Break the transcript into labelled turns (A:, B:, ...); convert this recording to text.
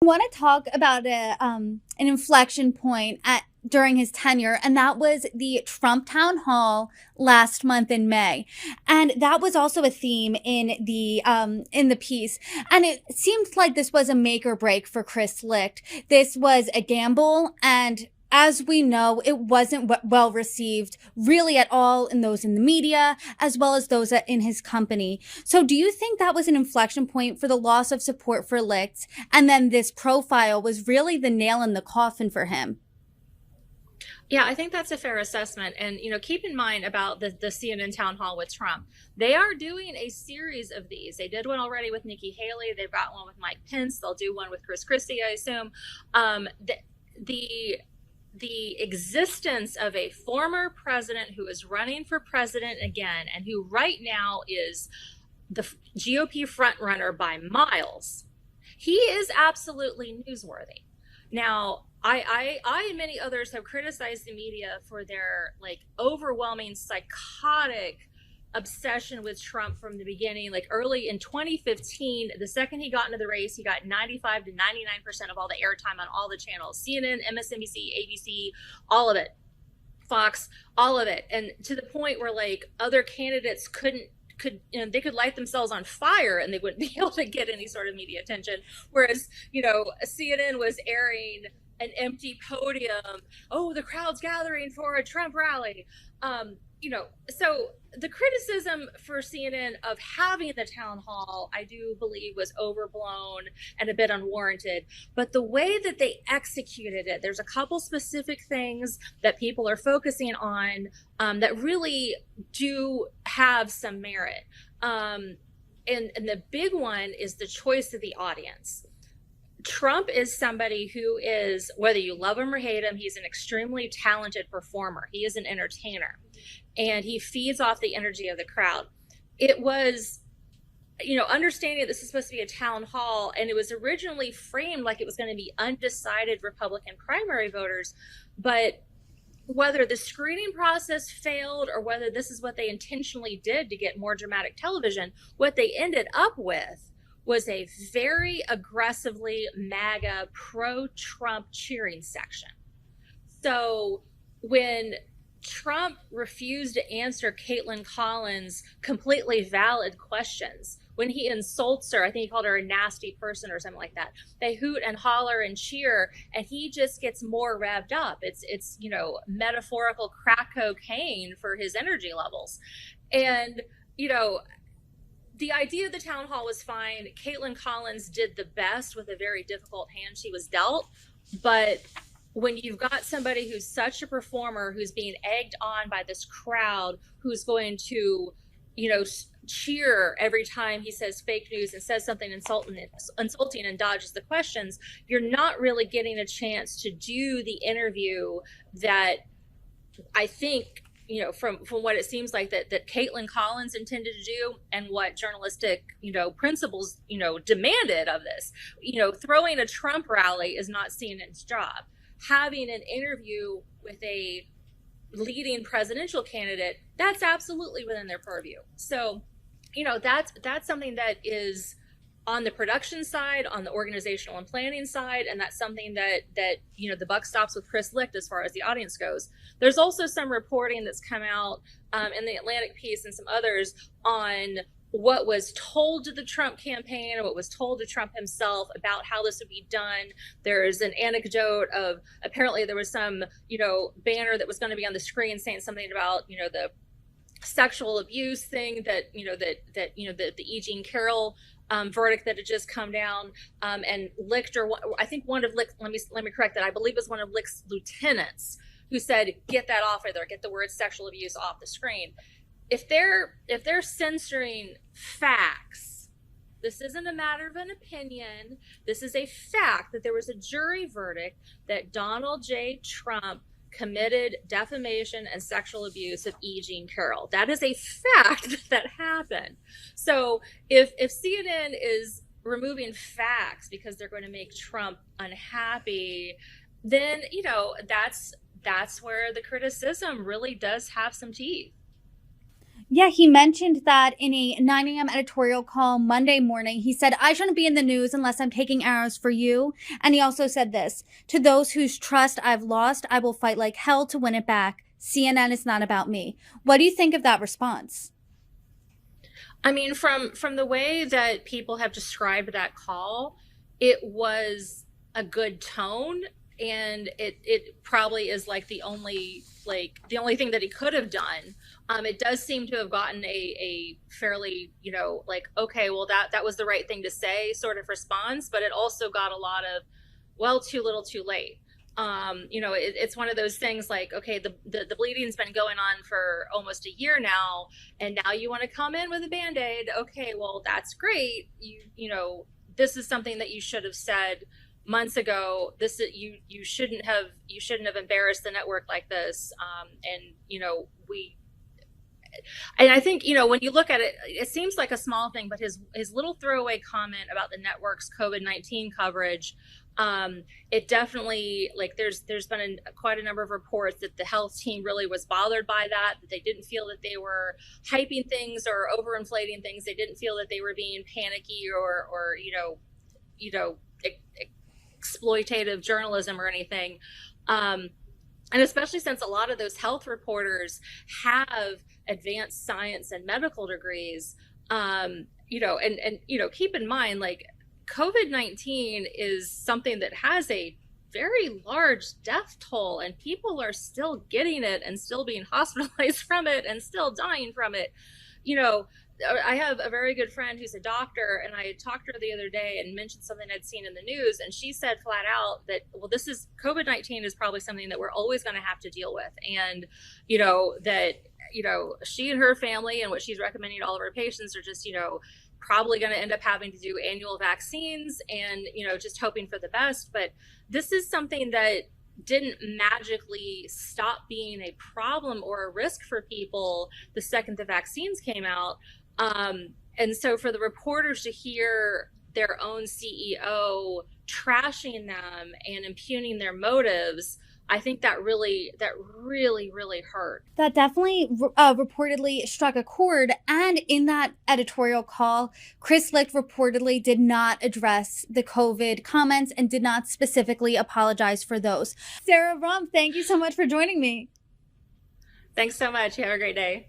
A: want to talk about an inflection point during his tenure, and that was the Trump town hall last month in May, and that was also a theme in the piece. And it seemed like this was a make or break for Chris Licht. This was a gamble, and as we know, it wasn't well received really at all in those in the media, as well as those in his company. So do you think that was an inflection point for the loss of support for Licht? And then this profile was really the nail in the coffin for him?
B: Yeah, I think that's a fair assessment. And, keep in mind about the CNN town hall with Trump. They are doing a series of these. They did one already with Nikki Haley. They've got one with Mike Pence. They'll do one with Chris Christie, I assume. The the existence of a former president who is running for president again and who right now is the GOP frontrunner by miles, he is absolutely newsworthy. Now, I and many others have criticized the media for their overwhelming psychotic obsession with Trump from the beginning. Like early in 2015, the second he got into the race, he got 95 to 99% of all the airtime on all the channels, CNN, MSNBC, ABC, all of it, Fox, all of it. And to the point where other candidates they could light themselves on fire and they wouldn't be able to get any sort of media attention. Whereas, CNN was airing an empty podium. Oh, the crowd's gathering for a Trump rally. So the criticism for CNN of having the town hall, I do believe, was overblown and a bit unwarranted. But the way that they executed it, there's a couple specific things that people are focusing on that really do have some merit. And the big one is the choice of the audience. Trump is somebody who is, whether you love him or hate him, he's an extremely talented performer. He is an entertainer, and he feeds off the energy of the crowd. It was, understanding that this is supposed to be a town hall, and it was originally framed like it was going to be undecided Republican primary voters, but whether the screening process failed or whether this is what they intentionally did to get more dramatic television, what they ended up with was a very aggressively MAGA pro-Trump cheering section. So when Trump refused to answer Caitlin Collins' completely valid questions, when he insults her, I think he called her a nasty person or something like that, they hoot and holler and cheer, and he just gets more revved up. It's metaphorical crack cocaine for his energy levels. And, the idea of the town hall was fine. Caitlin Collins did the best with a very difficult hand she was dealt. But when you've got somebody who's such a performer, who's being egged on by this crowd, who's going to, cheer every time he says fake news and says something insulting and dodges the questions, you're not really getting a chance to do the interview that I think, from what it seems like that Caitlin Collins intended to do and what journalistic, principles, demanded of this. Throwing a Trump rally is not CNN's job. Having an interview with a leading presidential candidate, that's absolutely within their purview. So, that's something that is on the production side, on the organizational and planning side, and that's something that the buck stops with Chris Licht as far as the audience goes. There's also some reporting that's come out in the Atlantic piece and some others on what was told to the Trump campaign or what was told to Trump himself about how this would be done. There's an anecdote of apparently there was some, banner that was going to be on the screen saying something about, the sexual abuse thing that, the E. Jean Carroll verdict that had just come down, and Licht, or I think one of Licht, let me correct that, I believe it was one of Licht's lieutenants who said, get that off of there, get the word sexual abuse off the screen. If they're censoring facts, this isn't a matter of an opinion, this is a fact that there was a jury verdict that Donald J. Trump committed defamation and sexual abuse of E. Jean Carroll. That is a fact that happened. So if CNN is removing facts because they're going to make Trump unhappy, then that's where the criticism really does have some teeth.
A: Yeah, he mentioned that in a 9 a.m. editorial call Monday morning. He said, I shouldn't be in the news unless I'm taking arrows for you. And he also said this: to those whose trust I've lost, I will fight like hell to win it back. CNN is not about me. What do you think of that response?
B: I mean, from the way that people have described that call, it was a good tone, and it probably is like the only thing that he could have done. It does seem to have gotten a fairly, like, okay, well, that was the right thing to say sort of response, but it also got a lot of, well, too little, too late. It's one of those things like, okay, the bleeding's been going on for almost a year now, and now you want to come in with a band-aid. Okay, well, that's great. This is something that you should have said months ago. This is, you shouldn't have embarrassed the network like this. And I think, when you look at it, it seems like a small thing, but his little throwaway comment about the network's COVID-19 coverage, it definitely, like, there's been quite a number of reports that the health team really was bothered by that they didn't feel that they were hyping things or overinflating things. They didn't feel that they were being panicky or exploitative journalism or anything. And especially since a lot of those health reporters have advanced science and medical degrees, and keep in mind, like, COVID-19 is something that has a very large death toll, and people are still getting it and still being hospitalized from it and still dying from it. I have a very good friend who's a doctor, and I talked to her the other day and mentioned something I'd seen in the news, and she said flat out that, well, this is COVID-19 is probably something that we're always going to have to deal with, and that she and her family and what she's recommending to all of her patients are just probably going to end up having to do annual vaccines and just hoping for the best. But this is something that didn't magically stop being a problem or a risk for people the second the vaccines came out. And so for the reporters to hear their own CEO trashing them and impugning their motives, I think that really hurt.
A: That definitely reportedly struck a chord. And in that editorial call, Chris Licht reportedly did not address the COVID comments and did not specifically apologize for those. Sarah Rumpf, thank you so much for joining me.
B: Thanks so much. Have a great day.